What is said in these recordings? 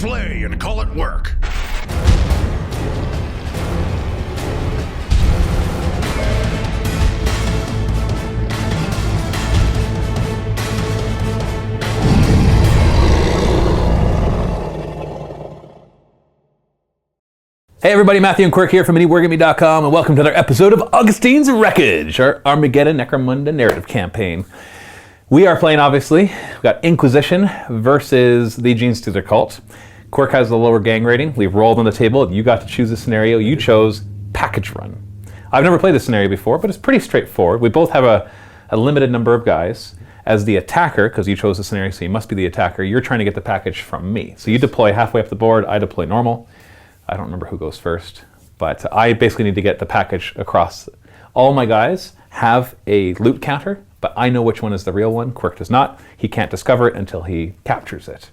play and call it work. Hey everybody, Matthew and Quirk here from MiniWarGaming.com, and welcome to another episode of Augustine's Wreckage, our Armageddon Necromunda narrative campaign. We are playing, obviously, we've got Inquisition versus the Genestealer Cult. Quirk has the lower gang rating. We've rolled on the table. You got to choose a scenario. You chose Package Run. I've never played this scenario before, but it's pretty straightforward. We both have a limited number of guys. As the attacker, because you chose the scenario, so you must be the attacker, you're trying to get the package from me. So you deploy halfway up the board, I deploy normal. I don't remember who goes first, but I basically need to get the package across. All my guys have a loot counter, but I know which one is the real one. Quirk does not. He can't discover it until he captures it.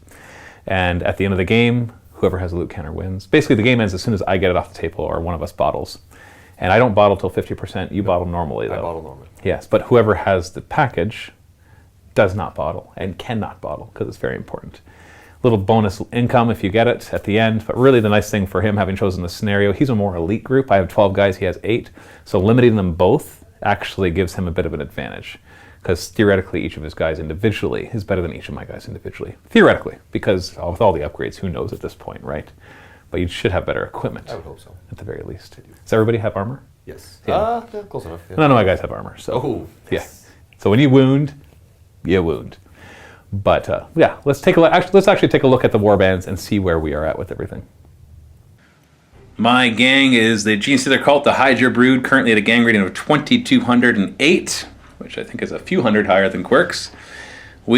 And at the end of the game, whoever has a loot counter wins. Basically, the game ends as soon as I get it off the table or one of us bottles. And I don't bottle till 50%. You bottle normally, though. I bottle normally. Yes, but whoever has the package does not bottle and cannot bottle because it's very important. Little bonus income if you get it at the end, but really the nice thing for him, having chosen the scenario, he's a more elite group. I have 12 guys, he has 8, so limiting them both actually gives him a bit of an advantage, because theoretically each of his guys individually is better than each of my guys individually. Theoretically, because with all the upgrades, who knows at this point, right? But you should have better equipment. I would hope so. At the very least. Does everybody have armor? Yes. Yeah. Yeah, close enough. Yeah. None of my guys have armor, so. Oh, yes. Yeah. So when you wound, you wound. But yeah, let's actually take a look at the warbands and see where we are at with everything. My gang is the Genestealer Cult, the Hydra Brood, currently at a gang rating of 2,208, which I think is a few hundred higher than Quirk's. I'm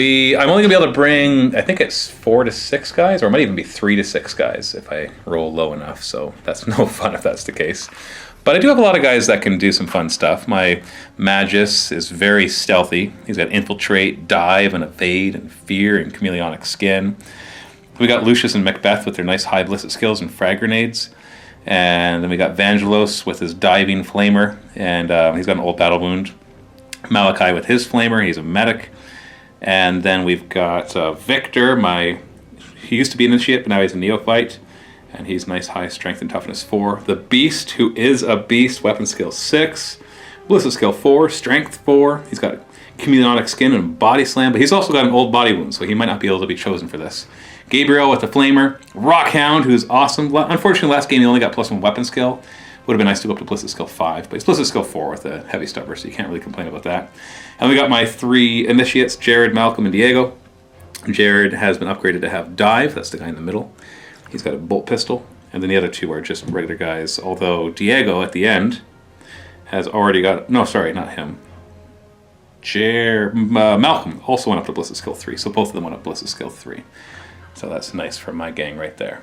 only going to be able to bring, I think it's 4 to 6 guys, or it might even be 3 to 6 guys if I roll low enough, so that's no fun if that's the case. But I do have a lot of guys that can do some fun stuff. My Magus is very stealthy. He's got Infiltrate, Dive, and Evade, and Fear, and Chameleonic Skin. We got Lucius and Macbeth with their nice high ballistic skills and frag grenades. And then we got Vangelos with his Diving Flamer, and he's got an old battle wound. Malachi with his Flamer, he's a medic. And then we've got Victor, he used to be an Initiate, but now he's a Neophyte. And he's nice high strength and toughness 4. The Beast, who is a beast, weapon skill 6. Ballistic skill 4, strength 4. He's got chameleonic skin and body slam, but he's also got an old body wound, so he might not be able to be chosen for this. Gabriel with the flamer. Rockhound, who's awesome. Unfortunately, last game he only got +1 weapon skill. Would have been nice to go up to ballistic skill 5, but he's ballistic skill 4 with a heavy stubber, so you can't really complain about that. And we got my 3 initiates, Jared, Malcolm, and Diego. Jared has been upgraded to have Dive. That's the guy in the middle. He's got a bolt pistol, and then the other 2 are just regular guys, although Diego, at the end, has already got... No, sorry, not him. Malcolm also went up to ballistic skill 3, so both of them went up to ballistic skill 3. So that's nice for my gang right there.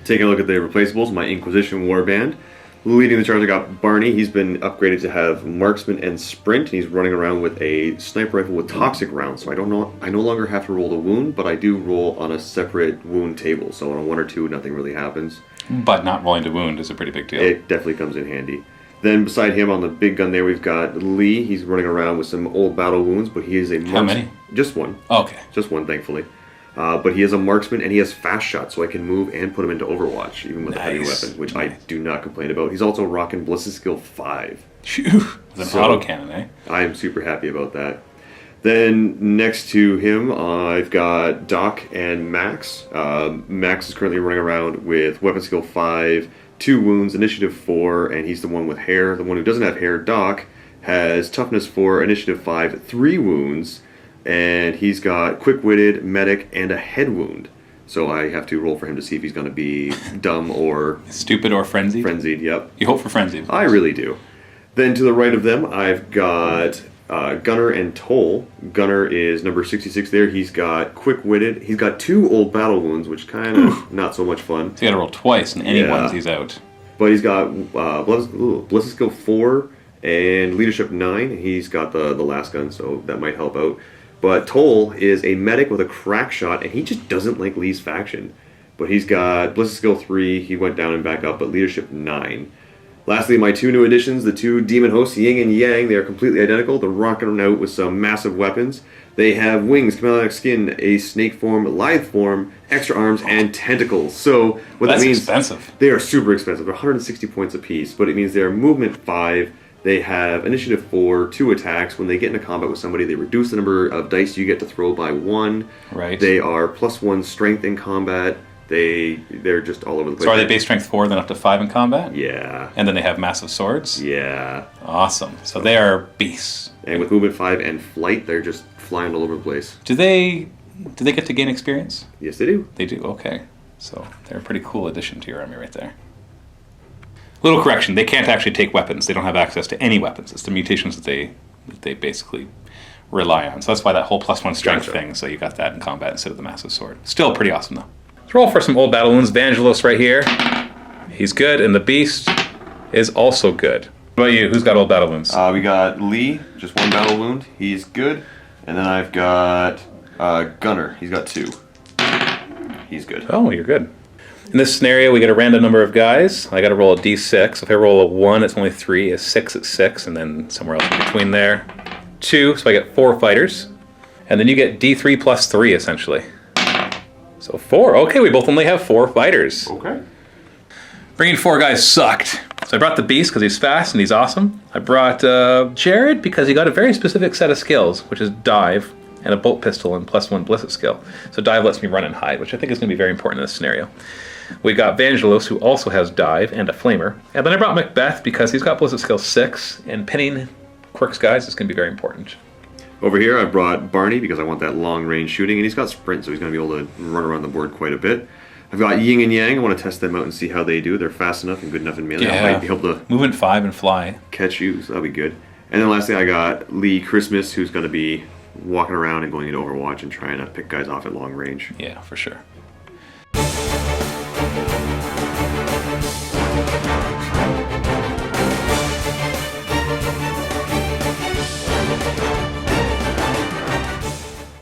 Taking a look at the replaceables, my Inquisition warband. Leading the charge, I got Barney. He's been upgraded to have Marksman and Sprint. He's running around with a sniper rifle with toxic rounds. So I no longer have to roll the wound, but I do roll on a separate wound table. So on a 1 or 2, nothing really happens. But not rolling to wound is a pretty big deal. It definitely comes in handy. Then beside him on the big gun there, we've got Lee. He's running around with some old battle wounds, but he is a How many? Just 1. Oh, okay. Just 1, thankfully. But he is a marksman, and he has fast shot, so I can move and put him into Overwatch, even with a heavy weapon, which I do not complain about. He's also rocking Ballistic Skill 5. Phew, with an autocannon, eh? I am super happy about that. Then next to him, I've got Doc and Max. Max is currently running around with Weapon Skill 5, 2 wounds, Initiative 4, and he's the one with hair. The one who doesn't have hair, Doc, has Toughness 4, Initiative 5, 3 wounds, and he's got Quick-Witted, Medic, and a head wound. So I have to roll for him to see if he's going to be dumb or... Stupid or frenzied? Frenzied, yep. You hope for frenzied. I really do. Then to the right of them, I've got Gunner and Toll. Gunner is number 66 there. He's got Quick-Witted. He's got 2 old battle wounds, which kind of not so much fun. So you got to roll twice, and any ones he's out. But he's got Ballistic Skill 4 and Leadership 9. He's got the last gun, so that might help out. But Toll is a medic with a crack shot, and he just doesn't like Lee's faction. But he's got Ballistic Skill 3, he went down and back up, but Leadership 9. Lastly, my 2 new additions, the 2 demon hosts, Yin and Yang. They are completely identical. They're rocking out with some massive weapons. They have wings, chameleonic skin, a snake form, lithe form, extra arms, and tentacles. So what that means? That's expensive. They are super expensive. They're 160 points apiece, but it means they are movement 5. They have initiative 4, 2 attacks. When they get into combat with somebody, they reduce the number of dice you get to throw by 1. Right. They are +1 strength in combat. They're just all over the place. So are they base strength 4, then up to 5 in combat? Yeah. And then they have massive swords? Yeah. Awesome. So they are beasts. And with movement 5 and flight, they're just flying all over the place. Do they get to gain experience? Yes, they do. They do, okay. So they're a pretty cool addition to your army right there. Little correction, they can't actually take weapons. They don't have access to any weapons. It's the mutations that they basically rely on. So that's why that whole +1 strength thing, so you got that in combat instead of the massive sword. Still pretty awesome though. Let's roll for some old battle wounds. Vangelos right here. He's good, and the beast is also good. What about you? Who's got old battle wounds? We got Lee, just 1 battle wound. He's good. And then I've got Gunner. He's got 2. He's good. Oh, you're good. In this scenario, we get a random number of guys. I got to roll a d6. If I roll a 1, it's only 3. A 6, it's 6, and then somewhere else in between there. 2, so I get 4 fighters. And then you get d3 plus 3, essentially. So 4. Okay, we both only have 4 fighters. Okay. Bringing 4 guys sucked. So I brought the Beast because he's fast and he's awesome. I brought Jared because he got a very specific set of skills, which is dive and a bolt pistol and +1 ballistic skill. So dive lets me run and hide, which I think is going to be very important in this scenario. We got Vangelos, who also has dive and a flamer. And then I brought Macbeth because he's got ballistic skill 6, and pinning Quirk's guys is going to be very important. Over here, I brought Barney because I want that long-range shooting, and he's got sprint, so he's going to be able to run around the board quite a bit. I've got Yin and Yang. I want to test them out and see how they do. They're fast enough and good enough in melee. I might be able to movement 5 and fly. Catch you, so that'll be good. And then lastly, I got Lee Christmas, who's going to be walking around and going into Overwatch and trying to pick guys off at long range. Yeah, for sure.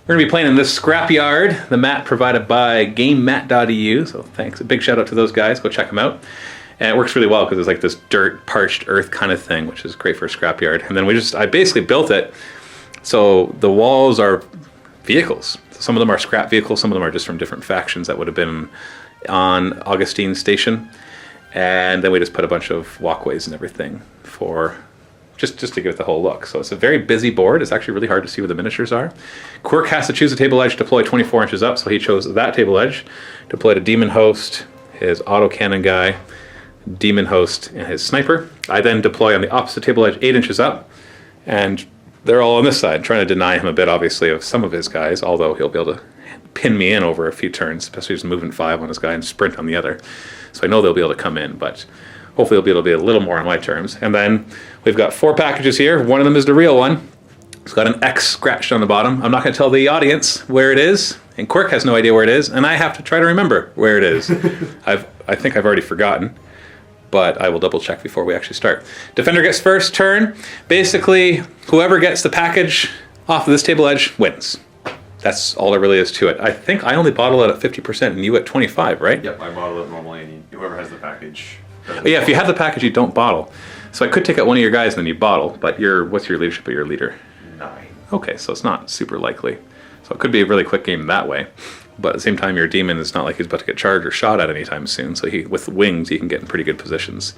We're going to be playing in this scrapyard, the mat provided by GameMat.eu, so thanks. A big shout out to those guys. Go check them out. And it works really well because it's like this dirt, parched earth kind of thing, which is great for a scrapyard. And then I basically built it so the walls are vehicles. Some of them are scrap vehicles, some of them are just from different factions that would have been on Augustine station. And then we just put a bunch of walkways and everything for just to give it the whole look. So it's a very busy board. It's actually really hard to see where the miniatures are. Quirk has to choose a table edge to deploy 24 inches up, so he chose that table edge. Deployed a demon host, his autocannon guy, demon host, and his sniper. I then deploy on the opposite table edge 8 inches up, and they're all on this side, trying to deny him a bit, obviously, of some of his guys, although he'll be able to pin me in over a few turns, especially just movement 5 on his guy and sprint on the other. So I know they'll be able to come in, but hopefully it'll be able to be a little more on my terms. And then we've got 4 packages here. One of them is the real one. It's got an X scratched on the bottom. I'm not going to tell the audience where it is, and Quirk has no idea where it is, and I have to try to remember where it is. I think I've already forgotten, but I will double check before we actually start. Defender gets first turn. Basically, whoever gets the package off of this table edge wins. That's all there really is to it. I think I only bottle it at 50% and you at 25, right? Yep, I bottle it normally, and whoever has the package. Yeah, if you have the package, you don't bottle. So I could take out one of your guys and then you bottle, but what's your leadership of your leader? 9. Okay, so it's not super likely. So it could be a really quick game that way. But at the same time, your demon is not like he's about to get charged or shot at anytime soon. So with wings, he can get in pretty good positions.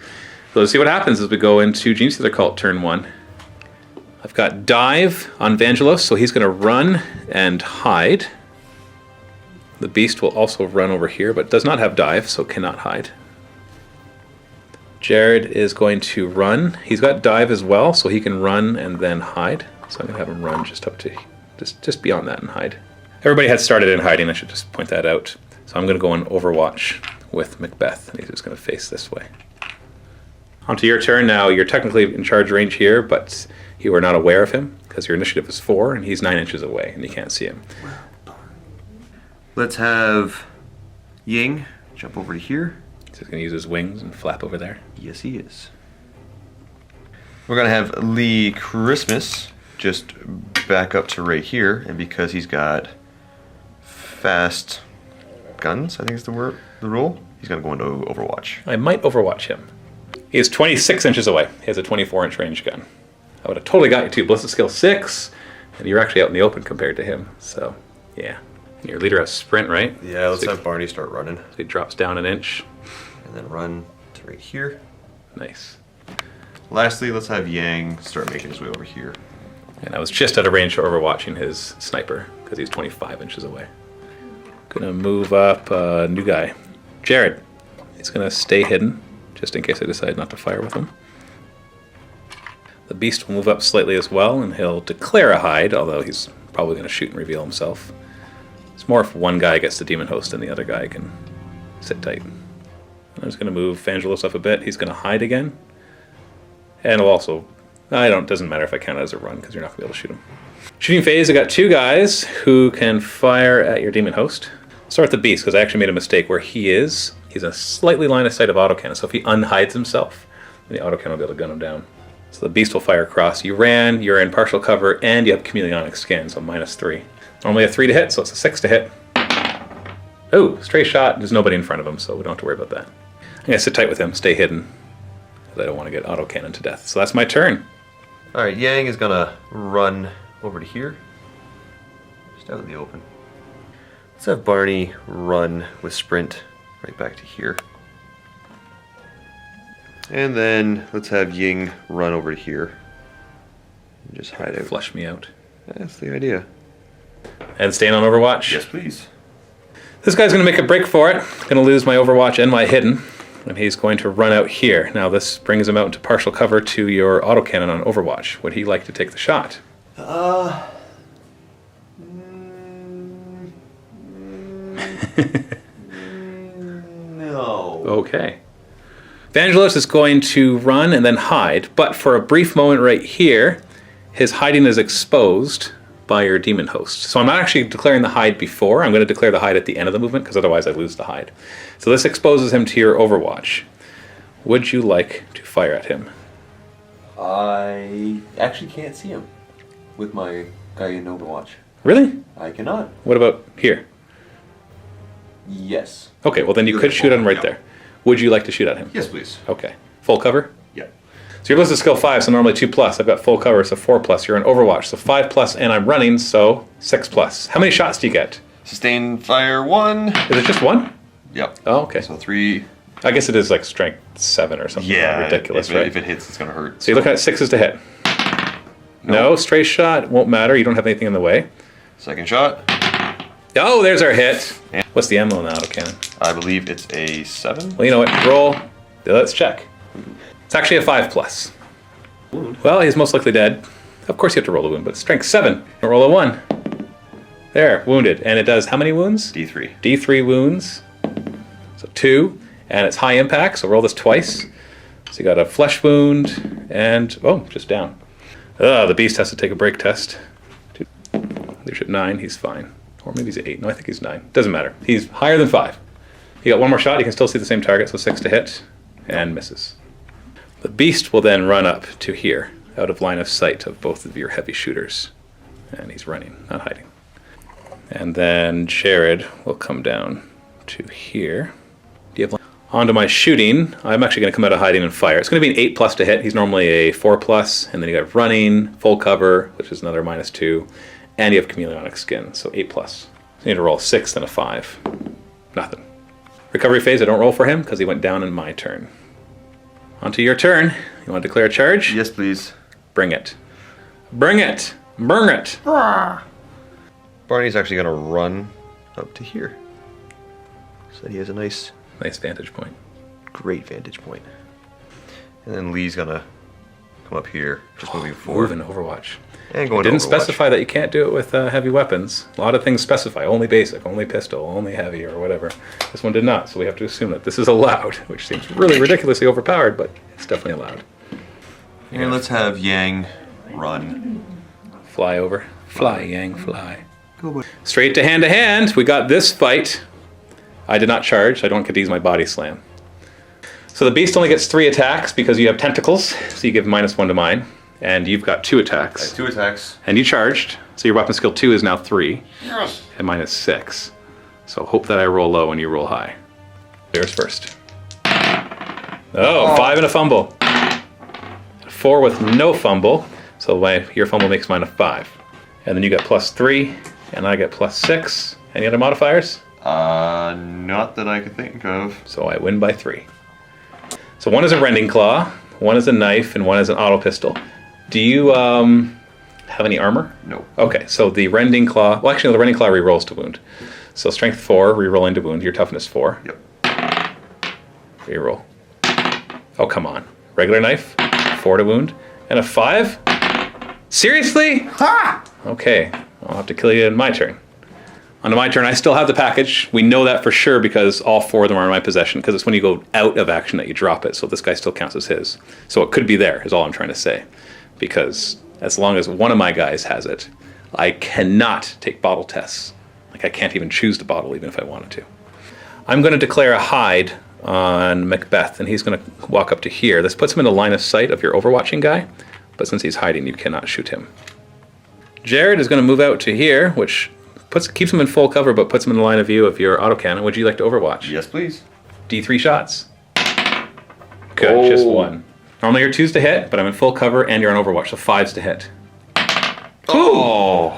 So let's see what happens as we go into Genestealer Cult turn 1. I've got dive on Vangelos, so he's going to run and hide. The beast will also run over here, but does not have dive, so cannot hide. Jared is going to run. He's got dive as well, so he can run and then hide. So I'm going to have him run just up to just beyond that and hide. Everybody had started in hiding. I should just point that out. So I'm going to go on Overwatch with Macbeth, and he's just going to face this way. Onto your turn now. You're technically in charge range here, but you are not aware of him because your initiative is 4, and he's 9 inches away, and you can't see him. Let's have Ying jump over to here. So he's going to use his wings and flap over there. Yes, he is. We're going to have Lee Christmas just back up to right here, and because he's got fast guns, I think is the rule, he's going to go into Overwatch. I might Overwatch him. He is 26 inches away. He has a 24-inch range gun. I would have totally got you too. Ballistic skill 6, and you're actually out in the open compared to him. So, yeah. And your leader has sprint, right? Yeah, let's have Barney start running. So he drops down an inch. And then run to right here. Nice. Lastly, let's have Yang start making his way over here. And I was just out of range for overwatching his sniper, because he's 25 inches away. Gonna move up a new guy. Jared. He's gonna stay hidden, just in case I decide not to fire with him. The beast will move up slightly as well, and he'll declare a hide, although he's probably gonna shoot and reveal himself. It's more if one guy gets the demon host and the other guy can sit tight. I'm just gonna move Vangelos up a bit. He's gonna hide again. And he'll also, doesn't matter if I count it as a run, because you're not gonna be able to shoot him. Shooting phase, I got 2 guys who can fire at your demon host. Start with the beast, because I actually made a mistake where he's a slightly line of sight of autocannon, so if he unhides himself, then the autocannon will be able to gun him down. So the beast will fire across. You ran, you're in partial cover, and you have chameleonic skin, so -3. Normally a 3 to hit, so it's a 6 to hit. Oh, stray shot, there's nobody in front of him, so we don't have to worry about that. I'm gonna sit tight with him, stay hidden, because I don't want to get autocannon to death. So that's my turn. Alright, Yang is gonna run over to here. Just out in the open. Let's have Barney run with sprint right back to here. And then let's have Ying run over to here. And just hide out. Flush me out. That's the idea. And staying on Overwatch? Yes, please. This guy's going to make a break for it. Going to lose my Overwatch and my hidden. And he's going to run out here. Now this brings him out into partial cover to your autocannon on Overwatch. Would he like to take the shot? No. Okay. Vangelos is going to run and then hide, but for a brief moment right here, his hiding is exposed by your demon host. So I'm not actually declaring the hide before. I'm going to declare the hide at the end of the movement, because otherwise I lose the hide. So this exposes him to your Overwatch. Would you like to fire at him? I actually can't see him with my guy in Overwatch. Really? I cannot. What about here? Yes. Okay, well then you could shoot him right there. Would you like to shoot at him? Yes, please. Okay. Full cover? Yep. So you're ballistic skill 5, so normally 2+. I've got full cover, so 4+. You're in Overwatch, so 5+, and I'm running, so 6+. How many shots do you get? Sustained fire 1. Is it just 1? Yep. Oh, okay. So 3. I guess it is like strength 7 or something. Yeah. Ridiculous, if right? If it hits, it's gonna hurt. So you're looking at 6s to hit. No, stray shot. Won't matter. You don't have anything in the way. Second shot. Oh, there's our hit. What's the ammo in the autocannon? I believe it's a 7. Well, you know what? Roll. Let's check. It's actually a 5+. Wound. Well, he's most likely dead. Of course you have to roll a wound, but it's strength 7. Don't roll a 1. There, wounded. And it does how many wounds? D3. D3 wounds. So 2. And it's high impact, so roll this twice. So you got a flesh wound and, oh, just down. The beast has to take a break test. Leadership 9, he's fine. Or maybe he's 8. No, I think he's 9. Doesn't matter. He's higher than 5. You got one more shot. You can still see the same target, so 6 to hit. And misses. The beast will then run up to here, out of line of sight of both of your heavy shooters. And he's running, not hiding. And then Jared will come down to here. Do you have onto my shooting? I'm actually going to come out of hiding and fire. It's going to be an 8+ to hit. He's normally a 4+. And then you got running, full cover, which is another -2. And you have chameleonic skin, so 8+. So you need to roll 6 and a 5. Nothing. Recovery phase, I don't roll for him because he went down in my turn. Onto your turn. You want to declare a charge? Yes, please. Bring it. Bring it! Bring it! Barney's actually gonna run up to here. So he has a nice vantage point. great vantage point. And then Lee's gonna come up here, just moving forward. Move in Overwatch. And going Didn't to Overwatch. specify that you can't do it with heavy weapons. A lot of things specify only basic, only pistol, only heavy, or whatever. This one did not, so we have to assume that this is allowed, which seems really ridiculously overpowered, but it's definitely allowed. And let's have Yang run. Fly over. Fly, Yang, fly. Straight to hand. We got this fight. I did not charge, so I don't get to use my body slam. So the beast only gets 3 attacks because you have tentacles, so you give -1 to mine. And you've got 2 attacks. I have 2 attacks. And you charged, so your weapon skill 2 is now 3. Yes. And mine is 6. So hope that I roll low and you roll high. Bears first. Oh, 5 and a fumble. 4 with no fumble. So your fumble makes mine a 5. And then you got +3, and I get +6. Any other modifiers? Not that I could think of. So I win by 3. So one is a rending claw, one is a knife, and one is an auto pistol. Do you have any armor? No. Okay, so the rending claw, well actually the rending claw rerolls to wound. So strength 4, reroll into wound, your toughness 4. Yep. Reroll. Oh, come on. Regular knife, 4 to wound, and a 5? Seriously? Ha! Okay, I'll have to kill you in my turn. On my turn, I still have the package. We know that for sure because all 4 of them are in my possession, because it's when you go out of action that you drop it, so this guy still counts as his. So it could be there, is all I'm trying to say. Because as long as one of my guys has it, I cannot take bottle tests. Like, I can't even choose the bottle, even if I wanted to. I'm going to declare a hide on Macbeth, and he's going to walk up to here. This puts him in the line of sight of your overwatching guy, but since he's hiding, you cannot shoot him. Jared is going to move out to here, which keeps him in full cover, but puts him in the line of view of your autocannon. Would you like to overwatch? Yes, please. D3 shots. Good, just 1. Normally you're 2s to hit, but I'm in full cover and you're on overwatch, so 5s to hit. Oh!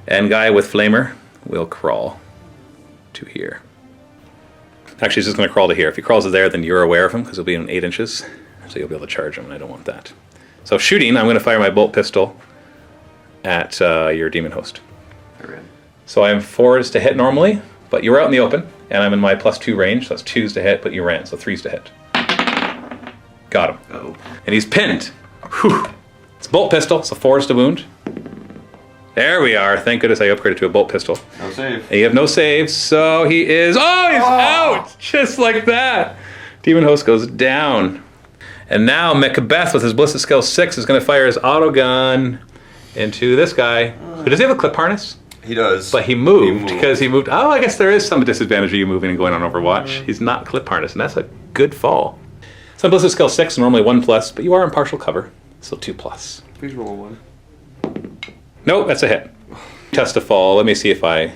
And guy with flamer will crawl to here. Actually, he's just going to crawl to here. If he crawls to there, then you're aware of him because he'll be in 8 inches, so you'll be able to charge him, and I don't want that. So shooting, I'm going to fire my bolt pistol at your demon host. So I'm 4s to hit normally, but you're out in the open, and I'm in my +2 range, so that's 2s to hit, but you ran, so 3s to hit. Got him. Uh-oh. And he's pinned. Whew. It's a bolt pistol, so 4s to wound. There we are. Thank goodness I upgraded to a bolt pistol. No save. And you have no saves, so he is... Oh, he's out! Just like that. Demon host goes down. And now Macbeth, with his ballistic skill 6, is going to fire his auto gun into this guy. Who does he have a clip harness? He does. But he moved because he moved. Oh, I guess there is some disadvantage of you moving and going on Overwatch. He's not clip harness, and that's a good fall. So ballistic skill 6, normally 1+, but you are in partial cover, so 2+. Please roll 1. Nope, that's a hit. Test a fall. Let me see if I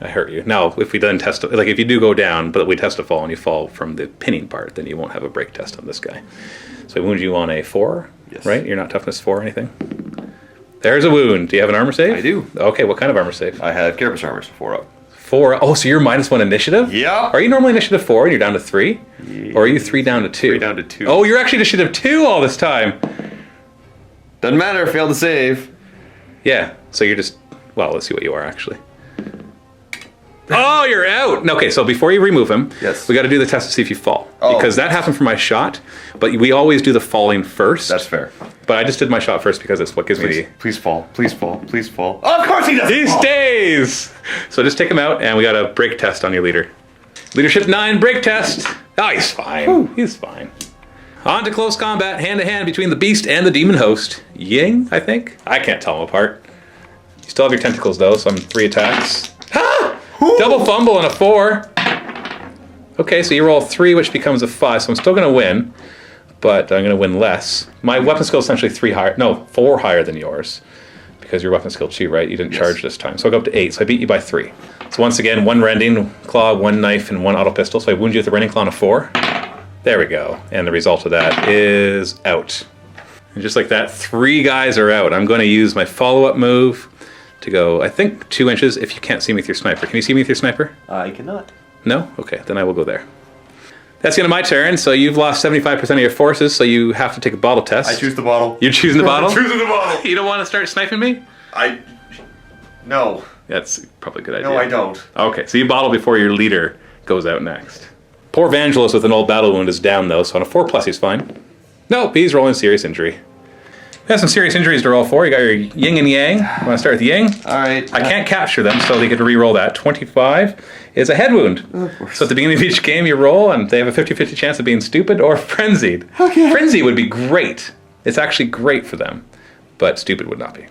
hurt you. Now, if we then test, like if you do go down, but we test a fall and you fall from the pinning part, then you won't have a break test on this guy. So I wound you on a 4, yes. Right? You're not toughness 4 or anything? There's a wound. Do you have an armor save? I do. Okay, what kind of armor save? I have Carapace armor, so 4 up. 4. Oh, so you're -1 initiative? Yeah. Are you normally initiative 4 and you're down to 3? Yeah. Or are you 3 down to 2? 3 down to 2. Oh, you're actually initiative 2 all this time. Doesn't matter, failed to save. Yeah, so you're just... Well, let's see what you are, actually. Oh, you're out! Okay, so before you remove him, yes, we got to do the test to see if you fall. Oh. Because that happened for my shot, but we always do the falling first. That's fair. But I just did my shot first because it's what gives me the... Please fall, please fall, please fall. Oh, of course he does! He stays! So just take him out, and we got a break test on your leader. Leadership 9, break test! Oh, he's fine. Whew. He's fine. On to close combat, hand-to-hand between the beast and the demon host. Ying, I think? I can't tell them apart. You still have your tentacles, though, so I'm 3 attacks. Ha! Double fumble and a 4. Okay, so you roll 3, which becomes a 5, so I'm still going to win, but I'm going to win less. My weapon skill is essentially 4 higher than yours, because your weapon skill 2, right? You didn't charge this time, so I'll go up to 8, so I beat you by 3. So once again, 1 rending claw, 1 knife, and 1 auto pistol, so I wound you with the rending claw on a 4. There we go, and the result of that is out. And just like that, 3 guys are out. I'm going to use my follow-up move to go, I think, 2 inches if you can't see me with your sniper. Can you see me with your sniper? I cannot. No? Okay, then I will go there. That's the end of my turn, so you've lost 75% of your forces, so you have to take a bottle test. I choose the bottle. You're choosing the bottle? I'm choosing the bottle. You don't want to start sniping me? No. That's probably a good idea. No, I don't. Okay, so you bottle before your leader goes out next. Poor Vangelos with an old battle wound is down, though, so on a 4+ he's fine. Nope, he's rolling serious injury. You have some serious injuries to roll for. You got your yin and yang. Want to start with yang? All right. I can't capture them, so they get to re-roll that. 25 is a head wound. So at the beginning of each game you roll, and they have a 50-50 chance of being stupid or frenzied. Okay. Frenzy would be great. It's actually great for them, but stupid would not be.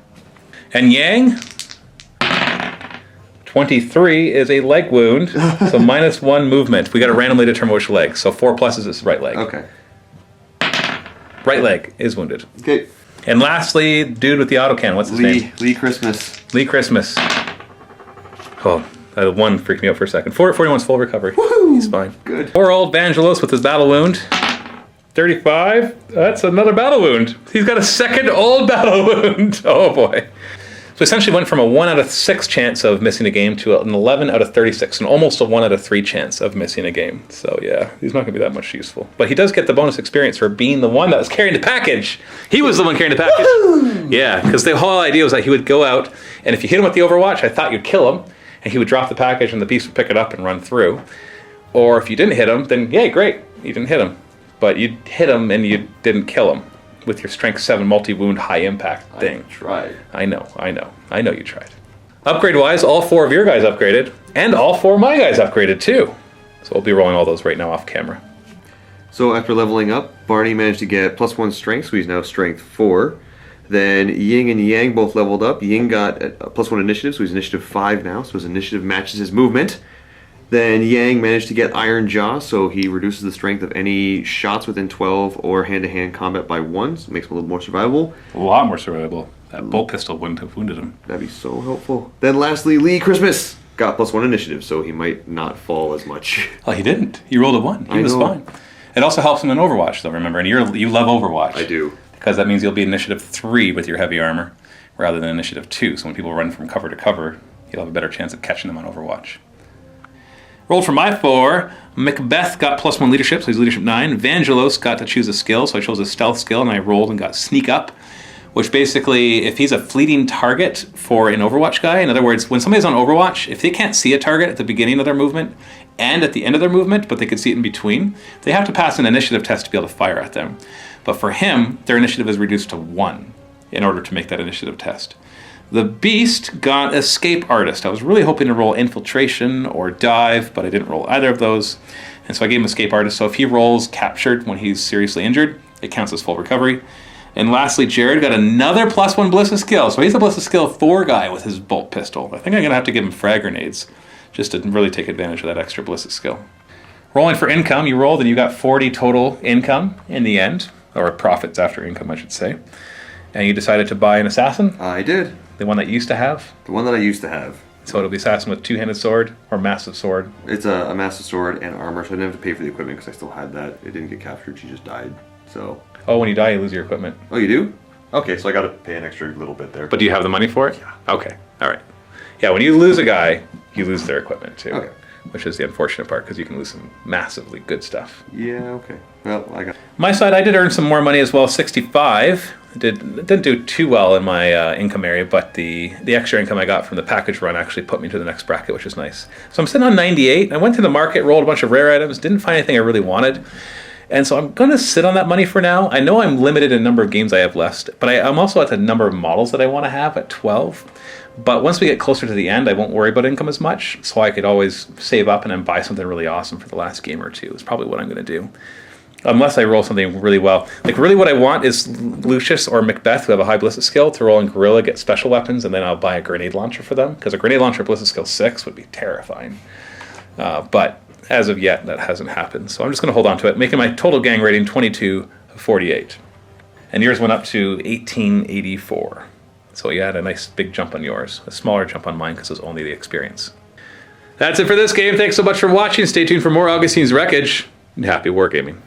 And yang, 23 is a leg wound, so -1 movement. We got to randomly determine which leg. So 4+ is his right leg. Okay. Right leg is wounded. Okay. And lastly, dude with the autocannon. What's his name? Lee Christmas. Lee Christmas. Oh, that 1 freaked me out for a second. 41's full recovery. He's fine. Good. Poor old Vangelos with his battle wound. 35. That's another battle wound. He's got a second old battle wound. Oh boy. So essentially went from a 1 out of 6 chance of missing a game to an 11 out of 36, and almost a 1 out of 3 chance of missing a game. So yeah, he's not going to be that much useful. But he does get the bonus experience for being the one that was carrying the package. He was the one carrying the package. Woo-hoo! Yeah, because the whole idea was that he would go out, and if you hit him with the Overwatch, I thought you'd kill him, and he would drop the package, and the beast would pick it up and run through. Or if you didn't hit him, then yay, great, you didn't hit him. But you hit him and you didn't kill him with your strength 7 multi-wound high impact thing. I tried. I know you tried. Upgrade-wise, all 4 of your guys upgraded, and all 4 of my guys upgraded too. So we'll be rolling all those right now off camera. So after leveling up, Barney managed to get +1 strength, so he's now strength 4. Then Ying and Yang both leveled up. Ying got a +1 initiative, so he's initiative 5 now, so his initiative matches his movement. Then Yang managed to get Iron Jaw, so he reduces the strength of any shots within 12 or hand-to-hand combat by 1, so it makes him a little more survivable. A lot more survivable. That bolt pistol wouldn't have wounded him. That'd be so helpful. Then lastly, Lee Christmas got +1 initiative, so he might not fall as much. Oh, he didn't. He rolled a 1. He was fine. It also helps him in Overwatch, though, remember, and you love Overwatch. I do. Because that means you'll be initiative 3 with your heavy armor, rather than initiative 2, so when people run from cover to cover, you'll have a better chance of catching them on Overwatch. Rolled for my 4. Macbeth got +1 leadership, so he's leadership 9. Vangelos got to choose a skill, so I chose a stealth skill, and I rolled and got sneak up, which basically, if he's a fleeting target for an Overwatch guy, in other words, when somebody's on Overwatch, if they can't see a target at the beginning of their movement and at the end of their movement, but they can see it in between, they have to pass an initiative test to be able to fire at them. But for him, their initiative is reduced to 1 in order to make that initiative test. The Beast got Escape Artist. I was really hoping to roll Infiltration or Dive, but I didn't roll either of those. And so I gave him Escape Artist. So if he rolls Captured when he's seriously injured, it counts as full recovery. And lastly, Jared got another +1 Ballistic Skill. So he's a Ballistic Skill 4 guy with his bolt pistol. I think I'm going to have to give him frag grenades just to really take advantage of that extra Ballistic Skill. Rolling for income, you rolled and you got 40 total income in the end, or profits after income, I should say. And you decided to buy an Assassin? I did. The one that you used to have? The one that I used to have. So it'll be Assassin with 2-handed sword or massive sword? It's a massive sword and armor, so I didn't have to pay for the equipment because I still had that. It didn't get captured, she just died. So. Oh, when you die, you lose your equipment. Oh, you do? Okay, so I got to pay an extra little bit there. But do you have the money for it? Yeah. Okay, all right. Yeah, when you lose a guy, you lose their equipment too. Okay. Which is the unfortunate part because you can lose some massively good stuff. Yeah, okay. Well, I got... My side, I did earn some more money as well, 65. Didn't do too well in my income area, but the extra income I got from the package run actually put me to the next bracket, which is nice. So I'm sitting on 98. I went to the market, rolled a bunch of rare items, didn't find anything I really wanted. And so I'm going to sit on that money for now. I know I'm limited in number of games I have left, but I'm also at the number of models that I want to have at 12. But once we get closer to the end, I won't worry about income as much, so I could always save up and then buy something really awesome for the last game or two is probably what I'm going to do. Unless I roll something really well. Like, really what I want is Lucius or Macbeth, who have a high ballistic skill, to roll in Gorilla, get special weapons, and then I'll buy a grenade launcher for them, because a grenade launcher ballistic skill 6 would be terrifying. But as of yet, that hasn't happened. So I'm just going to hold on to it, making my total gang rating 22 of 48. And yours went up to 1884. So you had a nice big jump on yours. A smaller jump on mine because it was only the experience. That's it for this game. Thanks so much for watching. Stay tuned for more Augustine's Wreckage. And happy wargaming.